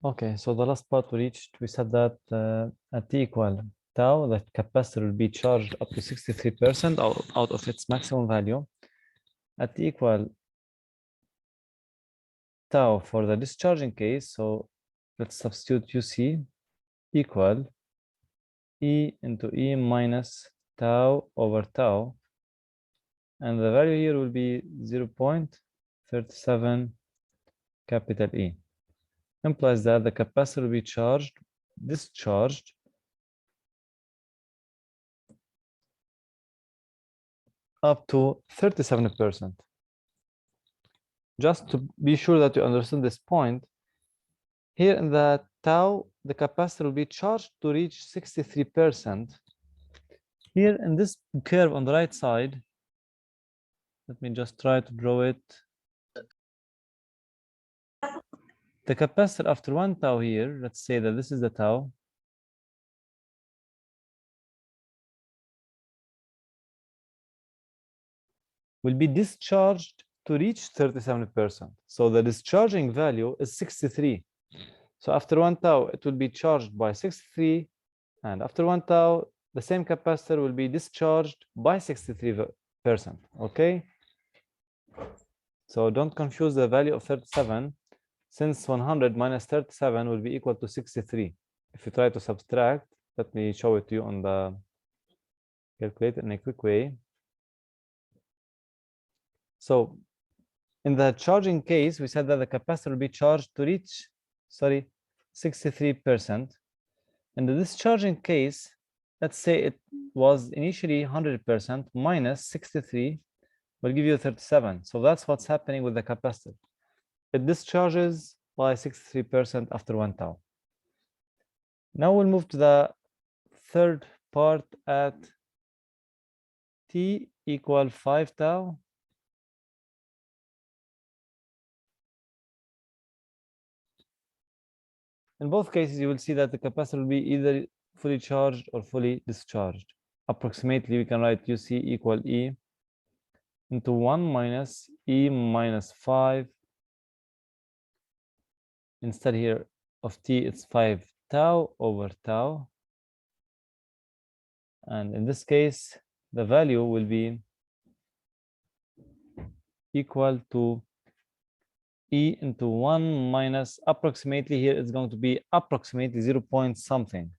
Okay, so the last part we reached, we said that at t equal tau, the capacitor will be charged up to 63% out of its maximum value. At t equal tau for the discharging case, so let's substitute UC equal E into E minus tau over tau. And the value here will be 0.37 capital E. Implies that the capacitor will be discharged up to 37%. Just to be sure that you understand this point, here in the tau, the capacitor will be charged to reach 63%. Here in this curve on the right side, let me just try to draw it. The capacitor after 1 tau here, let's say that this is the tau. Will be discharged to reach 37%. So the discharging value is 63. So after 1 tau, it will be charged by 63. And after 1 tau, the same capacitor will be discharged by 63%. Okay? So don't confuse the value of 37, since 100 minus 37 will be equal to 63. If you try to subtract, let me show it to you on the calculator in a quick way. So in the charging case, we said that the capacitor will be charged to reach, 63%. In the discharging case, let's say it was initially 100% minus 63 will give you 37. So that's what's happening with the capacitor. It discharges by 63% after 1 tau. Now we'll move to the third part at t equal 5 tau. In both cases, you will see that the capacitor will be either fully charged or fully discharged. Approximately, we can write UC equal E into 1 minus E minus 5. Instead here of T, it's 5 tau over tau. And in this case, the value will be equal to E into 1 minus approximately, here it's going to be approximately 0 point something.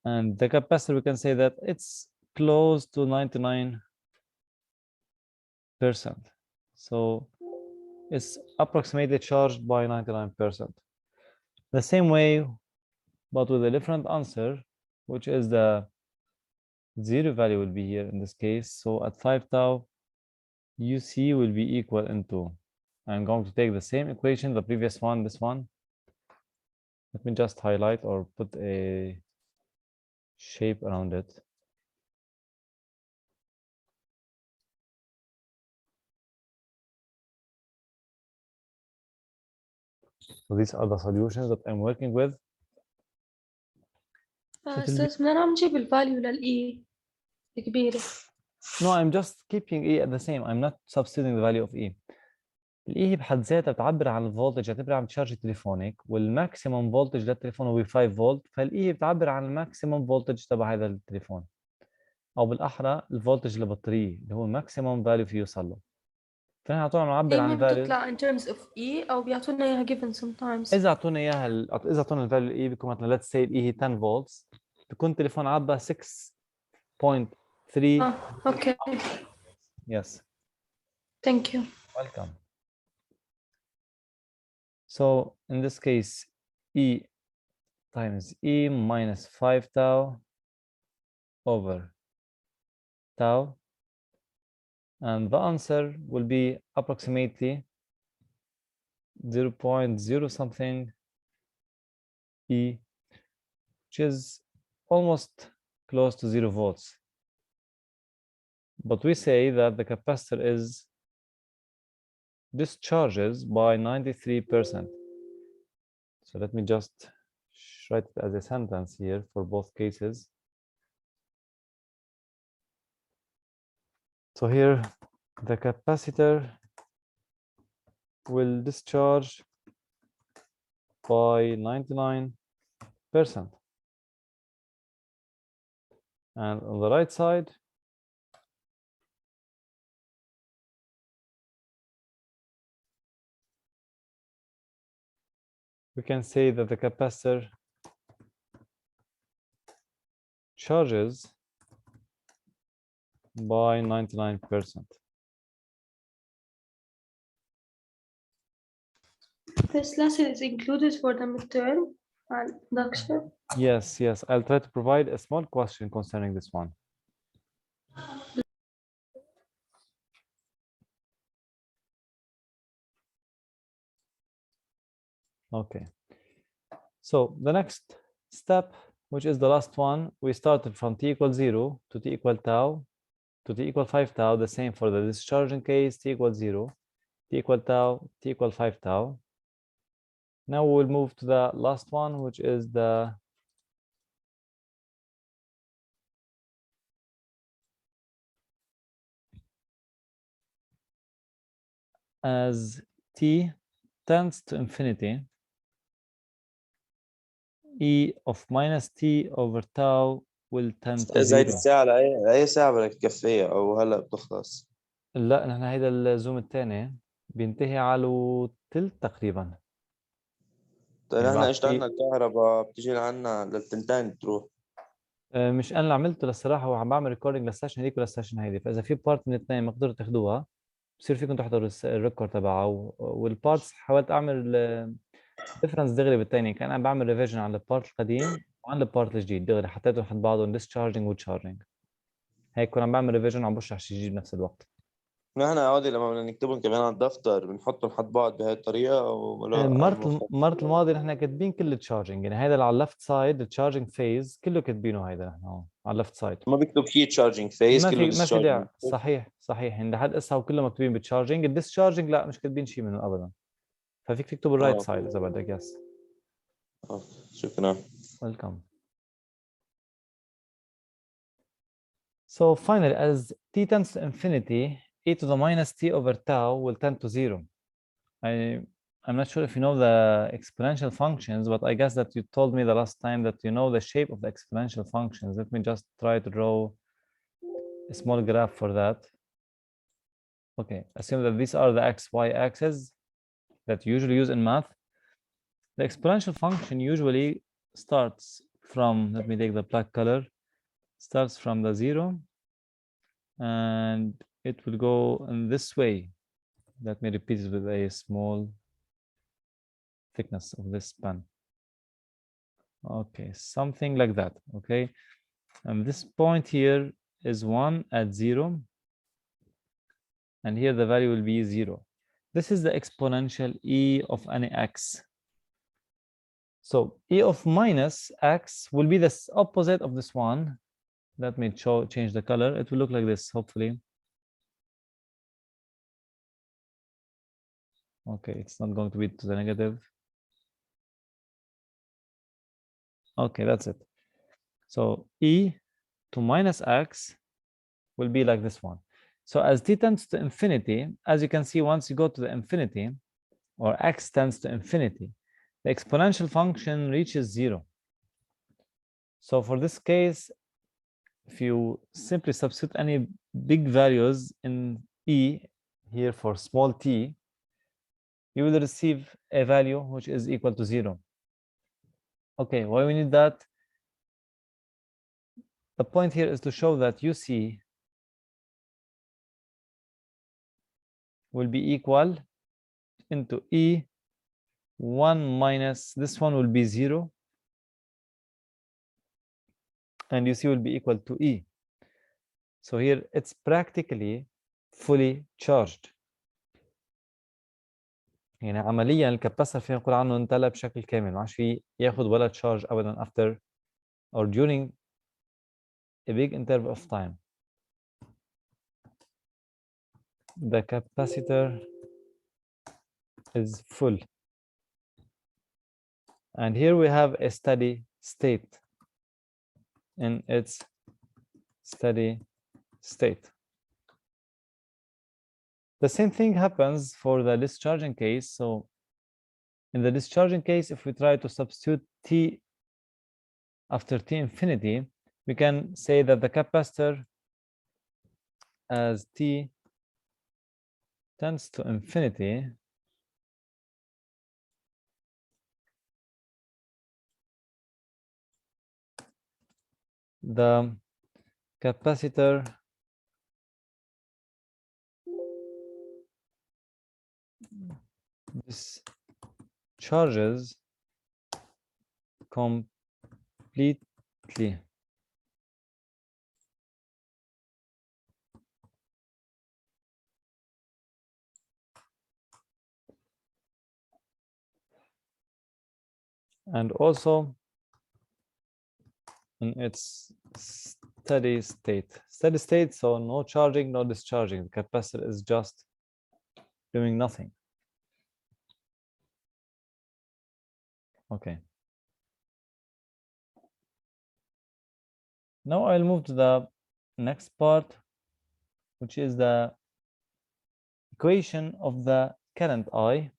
And the capacitor, we can say that it's close to 99%. So it's approximately charged by 99%. The same way, but with a different answer, which is the zero value will be here in this case. So at 5 tau, UC will be equal into, I'm going to take the same equation, the previous one, this one. Let me just highlight or put a shape around it. So these are the solutions that I'm working with. أستاذ بدنا نعم نجيب الفاليو للإي الكبيرة. No, I'm just keeping E at the same. I'm not substituting the value of E. الإي هي بحد ذاتها بتعبر عن الفولتج، اعتبرها عم تشارج تليفونك، والماكسيموم فولتج للتليفون هو 5 فولت، فالإي بتعبر عن الماكسيموم فولتج تبع هذا التليفون، او بالاحرى الفولتج للبطاريه اللي هو الماكسيموم فاليو فيه يوصل له. فنحن على طول عم نعبر عن الفاليو بتطلع in terms of E أو بيعطونا إياها given sometimes. اذا اعطونا اياها اذا اعطونا الفاليو الاي بيكون مثلا let's say الاي هي 10 فولتس، بيكون التليفون عبى 6.3. اوكي. Yes. Thank you. Welcome. So in this case, E times E minus 5 tau over tau, and the answer will be approximately 0.0 something E, which is almost close to 0 volts. But we say that the capacitor is discharges by 93%. So let me just write it as a sentence here for both cases. So here the capacitor will discharge by 99%. And on the right side, we can say that the capacitor charges by 99%. This lesson is included for the midterm and induction. Yes, yes. I'll try to provide a small question concerning this one. Okay. So the next step, which is the last one, we started from t equals 0 to t equal tau to t equal 5 tau, the same for the discharging case, t equals 0, t equal tau, t equal 5 tau. Now we'll move to the last one, which is the as t tends to infinity, e of minus t over tau will tend to إذا هيدي 0. الساعة لأي ساعة بدك تكفيها أو هلا بتخلص؟ لا نحن هيدا الزوم الثاني بينتهي على تلت تقريبا. طيب يعني نحن بعد اشتغلنا الكهرباء بتجي لعنا للتنتين بتروح. مش انا اللي عملته للصراحه، وعم بعمل ريكوردينج للسيشن هذيك وللسيشن هيدي، فاذا في بارت من الاثنين ما قدرتوا تاخذوها بصير فيكم تحضروا الريكورد تبعها، والبارتس حاولت اعمل ديفرنس دغري بالتاني، كان انا بعمل ريفيجن على البارت القديم وعن البارت الجديد دغري، حطيتهم حد بعضهم ديسشارجنج وتشارجنج، هيك كنت عم بعمل ريفيجن وعم بشرح شيء جديد بنفس الوقت. نحن عادي لما بدنا نكتبهم كمان على الدفتر بنحطهم حد بعض بهي الطريقة أو لا مرة الماضي نحن كاتبين كل التشارجنج، يعني هيدا اللي على اللفت سايد التشارجنج فيز كله كاتبينه، هيدا نحن هون على اللفت سايد ما بيكتب شيء تشارجنج فيس كله ما في ديسشارجنج. داعي. صحيح صحيح، يعني لحد هسه كله مكتوبين بالتشارجنج، الديسشارجنج لا مش كاتبين شيء منه ابدا، ففيك تكتب الرايت سايد اذا بدك. يس شكرا. ويلكم. So finally, as t tends to infinity, e to the minus t over tau will tend to 0. I'm not sure if you know the exponential functions, but I guess that you told me the last time that you know the shape of the exponential functions. Let me just try to draw a small graph for that. Okay, assume that these are the x, y axes that you usually use in math. The exponential function usually starts from, let me take the black color, starts from the 0, and it will go in this way. Let me repeat it with a small thickness of this pen. Okay, something like that. Okay, and this point here is 1 at 0, and here the value will be 0. This is the exponential e of any x. So e of minus x will be the opposite of this one. Let me change the color. It will look like this, hopefully. Okay, it's not going to be to the negative. Okay, that's it. So e to minus x will be like this one. So as t tends to infinity, as you can see, once you go to the infinity, or x tends to infinity, the exponential function reaches 0. So for this case, if you simply substitute any big values in e here for small t, you will receive a value which is equal to 0. Okay, why we need that? The point here is to show that UC will be equal into E 1 minus, this one will be 0, and UC will be equal to E. So here it's practically fully charged. يعني عمليا الكباسيتور فينا نقول عنه امتلأ بشكل كامل، ما عادش فيه ياخذ ولا تشارج ابدا after or during a big interval of time. The capacitor is full, and here we have a steady state in its steady state. The same thing happens for the discharging case. So in the discharging case, if we try to substitute t after t infinity, we can say that the capacitor as t tends to infinity, the capacitor discharges completely. And also in its steady state. Steady state, so no charging, no discharging. The capacitor is just doing nothing. Okay. Now I'll move to the next part, which is the equation of the current I.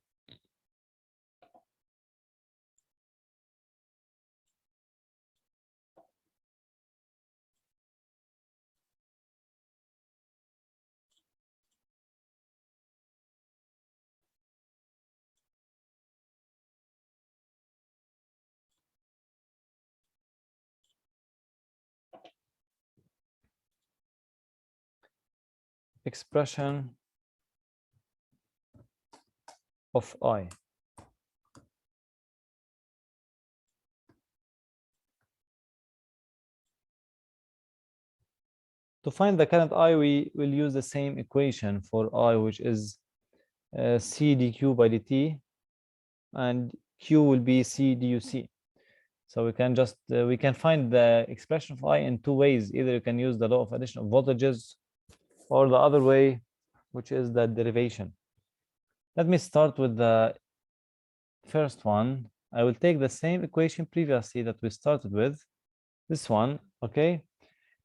Expression of I. To find the current I, we will use the same equation for I, which is C dq by dt, and Q will be C duc. So we can just we can find the expression of I in two ways. Either you can use the law of addition of voltages, or the other way, which is the derivation. Let me start with the first one. I will take the same equation previously that we started with, this one, okay?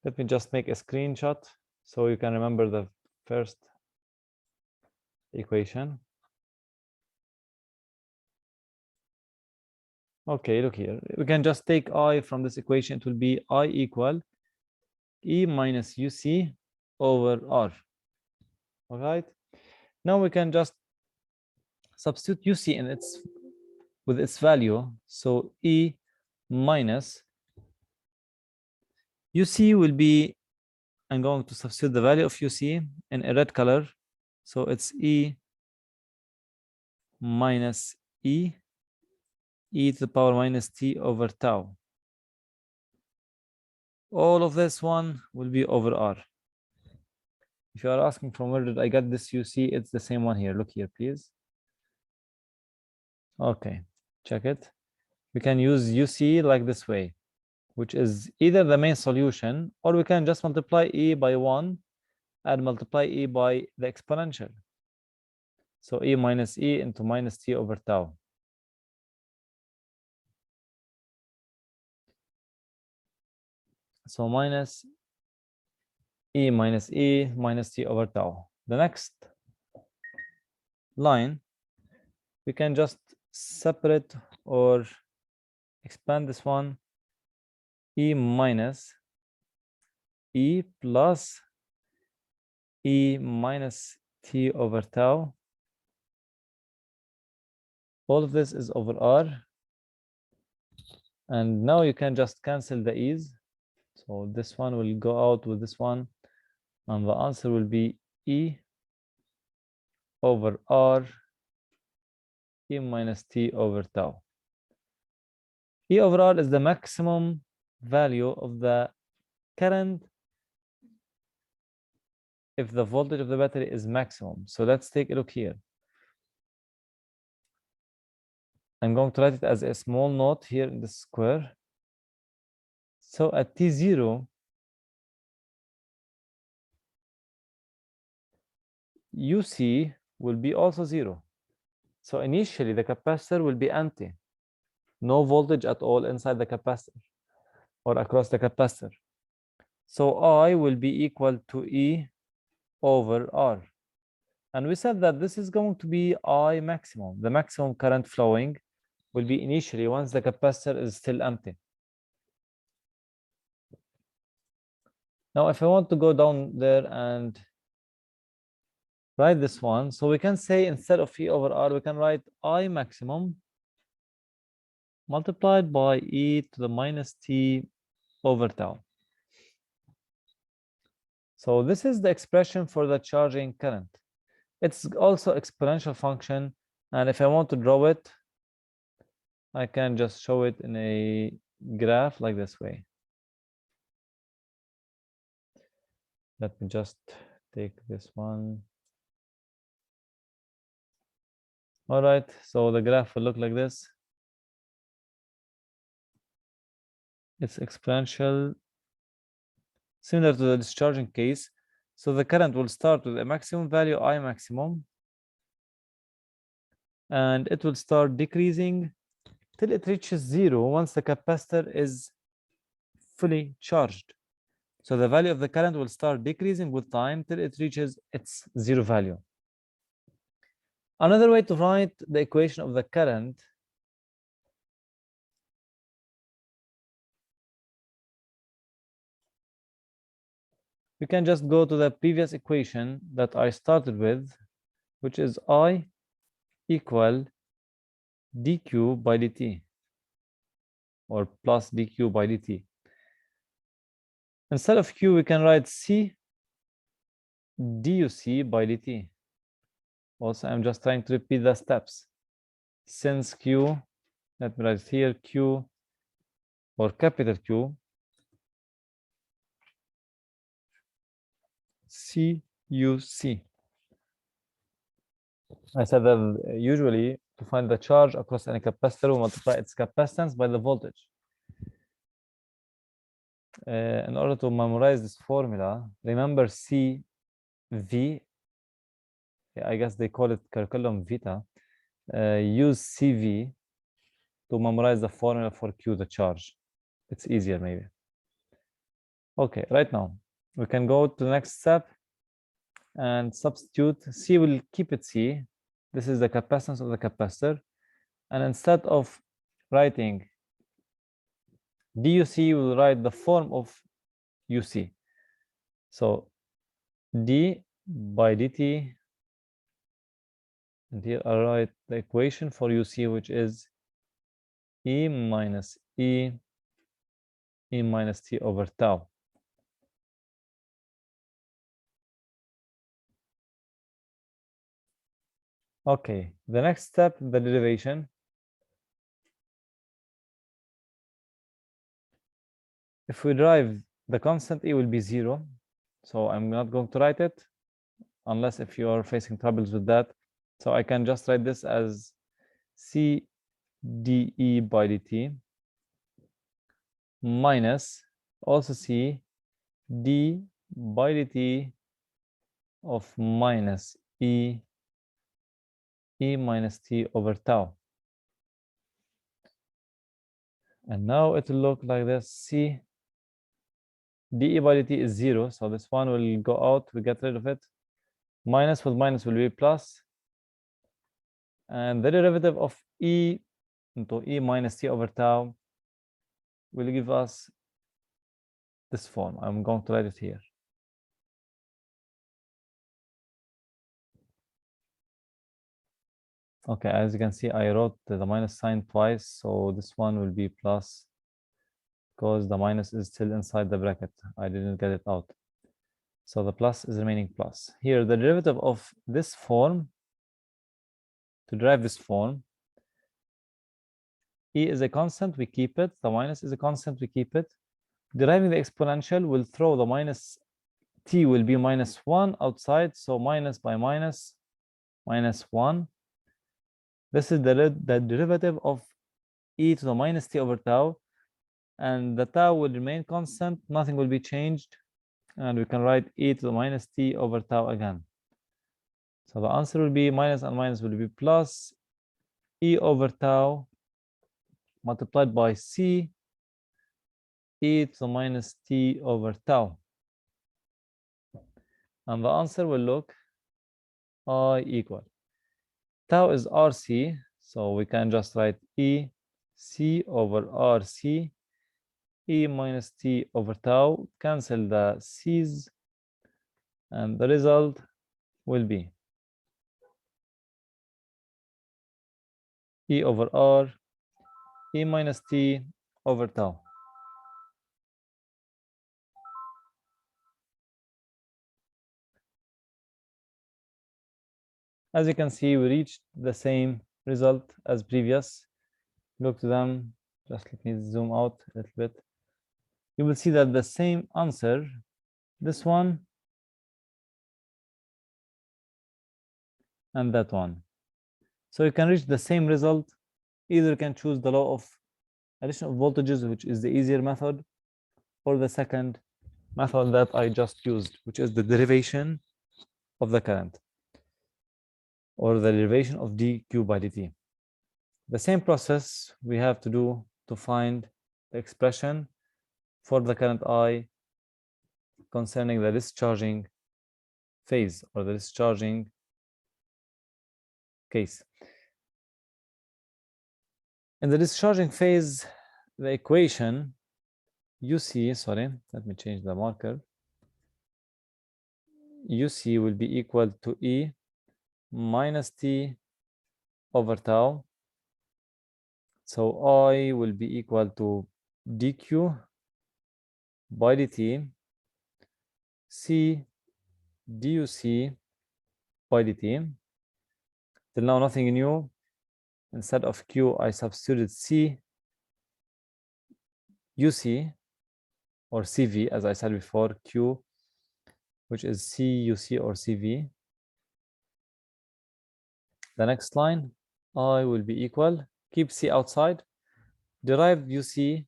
Let me just make a screenshot so you can remember the first equation. Okay, look here. We can just take I from this equation. It will be I equal E minus UC over R. All right. Now we can just substitute UC in its with its value. So E minus UC will be, I'm going to substitute the value of UC in a red color. So it's E minus E to the power minus T over tau. All of this one will be over R. If you are asking from where did I get this UC, it's the same one here. Look here, please. Okay, check it. We can use UC like this way, which is either the main solution, or we can just multiply E by 1 and multiply E by the exponential. So E minus E into minus T over tau. So minus E minus E minus T over tau. The next line, we can just separate or expand this one. E minus E plus E minus T over tau. All of this is over R. And now you can just cancel the E's. So this one will go out with this one. And the answer will be E over R, E minus T over tau. E over R is the maximum value of the current if the voltage of the battery is maximum. So let's take a look here. I'm going to write it as a small note here in the square. So at T0, UC will be also 0. So initially the capacitor will be empty. No voltage at all inside the capacitor or across the capacitor. So I will be equal to E over R. And we said that this is going to be I maximum. The maximum current flowing will be initially once the capacitor is still empty. Now, if I want to go down there and write this one, so we can say instead of E over R, we can write I maximum multiplied by E to the minus T over tau. So this is the expression for the charging current. It's also exponential function. And if I want to draw it, I can just show it in a graph like this way. Let me just take this one. All right, so the graph will look like this. It's exponential, similar to the discharging case. So the current will start with a maximum value, I maximum, and it will start decreasing till it reaches 0 once the capacitor is fully charged. So the value of the current will start decreasing with time till it reaches its 0 value. Another way to write the equation of the current we can just go to the previous equation that I started with, which is I equal dq by dt, or plus dq by dt. Instead of q, we can write c duc by dt. Also, I'm just trying to repeat the steps. Since q, let me write here, q, or capital Q, CUC. I said that usually to find the charge across any capacitor, we multiply its capacitance by the voltage. In order to memorize this formula, remember CV, I guess they call it curriculum vitae. Use CV to memorize the formula for Q, the charge. It's easier maybe. Okay, right now, we can go to the next step and substitute. C will keep it C. This is the capacitance of the capacitor. And instead of writing DUC, we'll write the form of UC. So D by dt, and here I write the equation for UC, which is E minus E minus T over tau. Okay, the next step, the derivation. If we derive the constant, E will be 0. So I'm not going to write it unless if you are facing troubles with that. So I can just write this as C dE by dt minus also C d by dt of minus E minus T over tau. And now it will look like this. C dE by dt is 0, so this one will go out, we get rid of it. Minus with minus will be plus. And the derivative of E into E minus T over tau will give us this form. I'm going to write it here. Okay, as you can see, I wrote the minus sign twice, so this one will be plus because the minus is still inside the bracket. I didn't get it out. So the plus is remaining plus. Here, the derivative of this form, to derive this form, E is a constant, we keep it. The minus is a constant, we keep it. Deriving the exponential will throw the minus, T will be minus 1 outside, so minus by minus, minus 1. This is the derivative of E to the minus T over tau, and the tau will remain constant, nothing will be changed, and we can write E to the minus T over tau again. So the answer will be minus and minus will be plus E over tau multiplied by C E to the minus T over tau. And the answer will look I equal. Tau is RC, so we can just write E C over RC, E minus T over tau, cancel the C's, and the result will be E over R, E minus T over tau. As you can see, we reached the same result as previous. Look to them, just let me zoom out a little bit. You will see that the same answer, this one and that one. So you can reach the same result. Either you can choose the law of addition of voltages, which is the easier method, or the second method that I just used, which is the derivation of the current, or the derivation of dq by dt. The same process we have to do to find the expression for the current I concerning the discharging phase or the discharging case. In the discharging phase, the equation UC, sorry, let me change the marker. UC will be equal to E minus T over tau. So I will be equal to dq by dt C duc by dt. Till now, nothing new. Instead of Q, I substituted C UC or CV, as I said before, Q, which is C UC or CV. The next line, I will be equal, keep C outside, derive UC,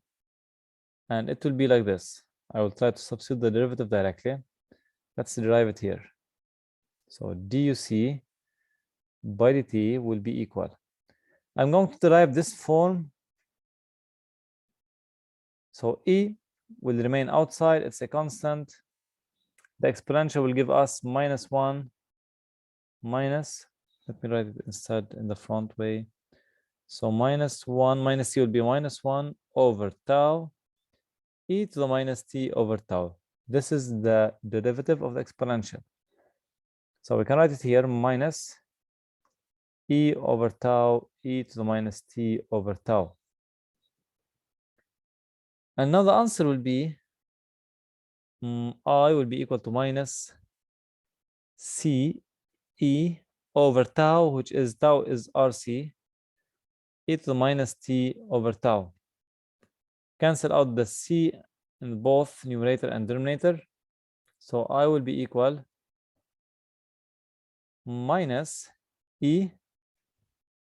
and it will be like this. I will try to substitute the derivative directly. Let's derive it here. So duc by dt will be equal. I'm going to derive this form. So E will remain outside, it's a constant. The exponential will give us minus 1 minus, let me write it instead in the front way. So minus 1 minus T will be minus 1 over tau E to the minus T over tau. This is the derivative of the exponential. So we can write it here, minus E over tau E to the minus T over tau. And now the answer will be I will be equal to minus C E over tau, which is tau is RC, E to the minus T over tau. Cancel out the C in both numerator and denominator. So I will be equal minus E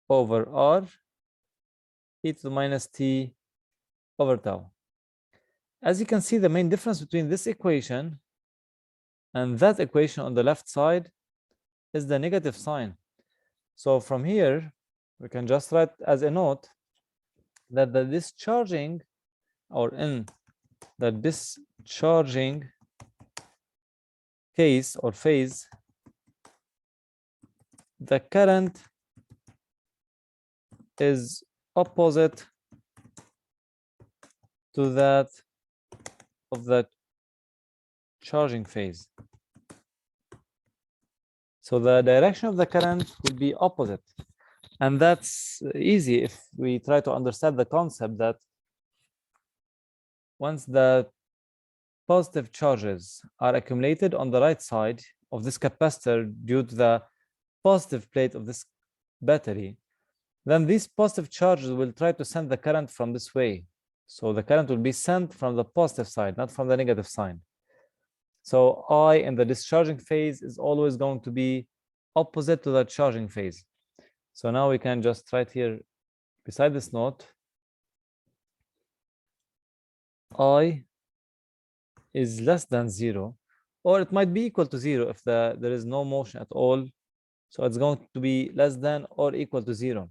over R E to the minus T over tau. As you can see, the main difference between this equation and that equation on the left side is the negative sign. So from here, we can just write as a note that the discharging, or in the discharging case or phase, the current is opposite to that of the charging phase. So the direction of the current will be opposite. And that's easy if we try to understand the concept that once the positive charges are accumulated on the right side of this capacitor due to the positive plate of this battery, then these positive charges will try to send the current from this way. So the current will be sent from the positive side, not from the negative side. So I in the discharging phase is always going to be opposite to the charging phase. So now we can just write here beside this note, I is less than 0, or it might be equal to 0 if there is no motion at all. So it's going to be less than or equal to 0.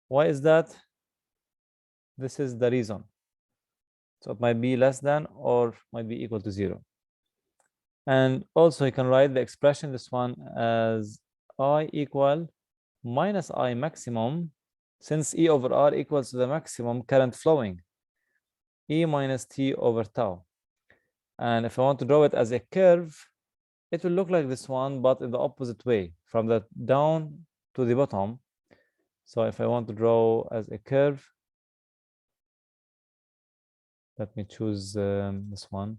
Why is that? This is the reason. So it might be less than or might be equal to 0. And also you can write the expression, this one, as I equal minus I maximum, since E over R equals to the maximum current flowing, E minus T over tau. And if I want to draw it as a curve, it will look like this one, but in the opposite way, from the down to the bottom. So if I want to draw as a curve, let me choose this one.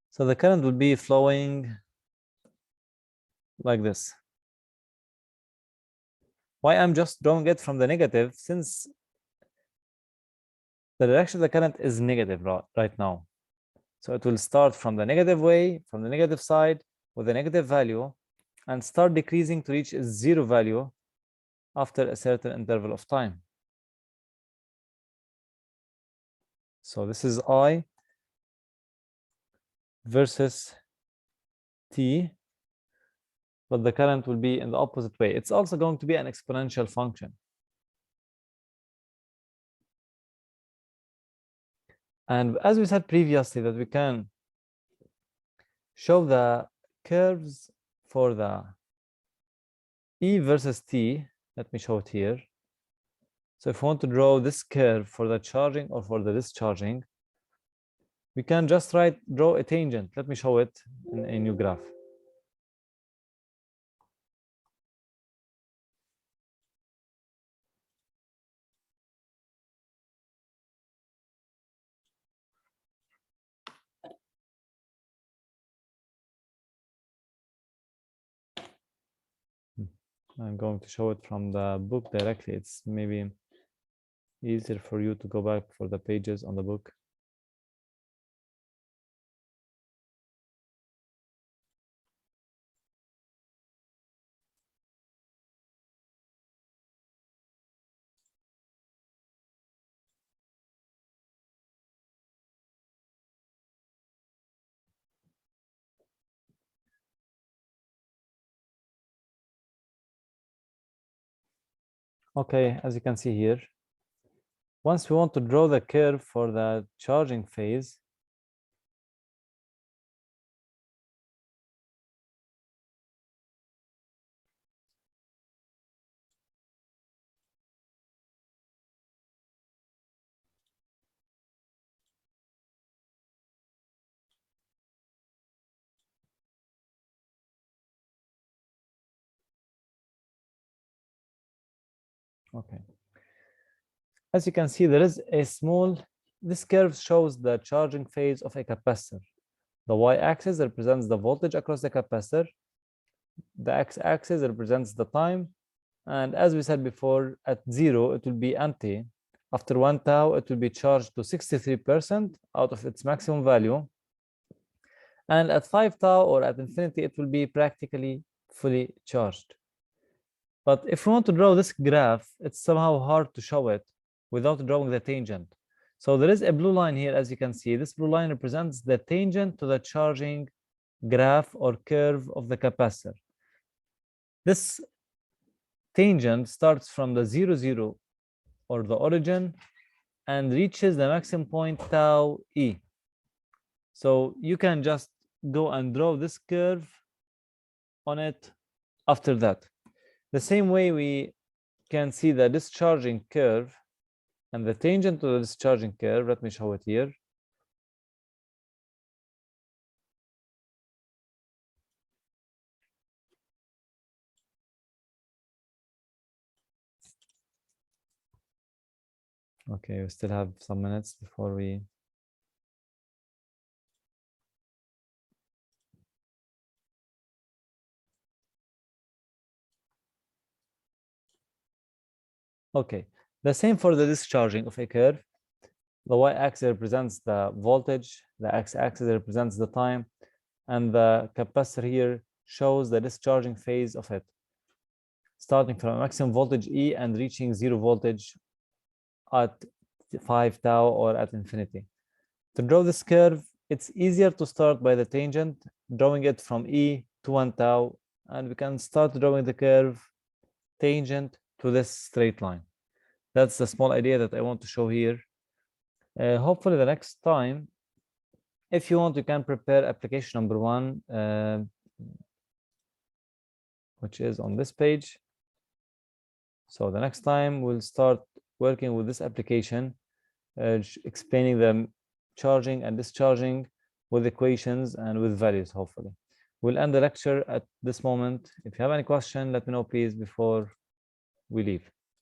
So the current will be flowing like this. Why I'm just drawing it from the negative, since the direction of the current is negative right now. So it will start from the negative way, from the negative side with a negative value, and start decreasing to reach a zero value after a certain interval of time. So this is I versus T, but the current will be in the opposite way. It's also going to be an exponential function. And as we said previously, that we can show the curves for the E versus T. Let me show it here. So if we want to draw this curve for the charging or for the discharging, we can just draw a tangent. Let me show it in a new graph. I'm going to show it from the book directly. It's maybe easier for you to go back for the pages on the book. Okay, as you can see here, once we want to draw the curve for the charging phase, okay. As you can see, there is a small, this curve shows the charging phase of a capacitor. The y-axis represents the voltage across the capacitor. The x-axis represents the time. And as we said before, at 0, it will be empty. After 1 tau, it will be charged to 63% out of its maximum value. And at 5 tau or at infinity, it will be practically fully charged. But if we want to draw this graph, it's somehow hard to show it without drawing the tangent. So there is a blue line here, as you can see. This blue line represents the tangent to the charging graph or curve of the capacitor. This tangent starts from the 0, 0 or the origin and reaches the maximum point tau e. So you can just go and draw this curve on it after that. The same way we can see the discharging curve and the tangent to the discharging curve. Let me show it here. Okay, we still have some minutes before we... Okay, the same for the discharging of a curve. The y-axis represents the voltage, the x-axis represents the time, and the capacitor here shows the discharging phase of it, starting from maximum voltage E and reaching 0 voltage at 5 tau or at infinity. To draw this curve, it's easier to start by the tangent, drawing it from E to 1 tau, and we can start drawing the curve tangent to this straight line. that's the small idea that I want to show here. Hopefully the next time, if you want, you can prepare application number 1, which is on this page. So the next time we'll start working with this application, explaining the charging and discharging with equations and with values, hopefully. We'll end the lecture at this moment. If you have any question, let me know, please, before we leave.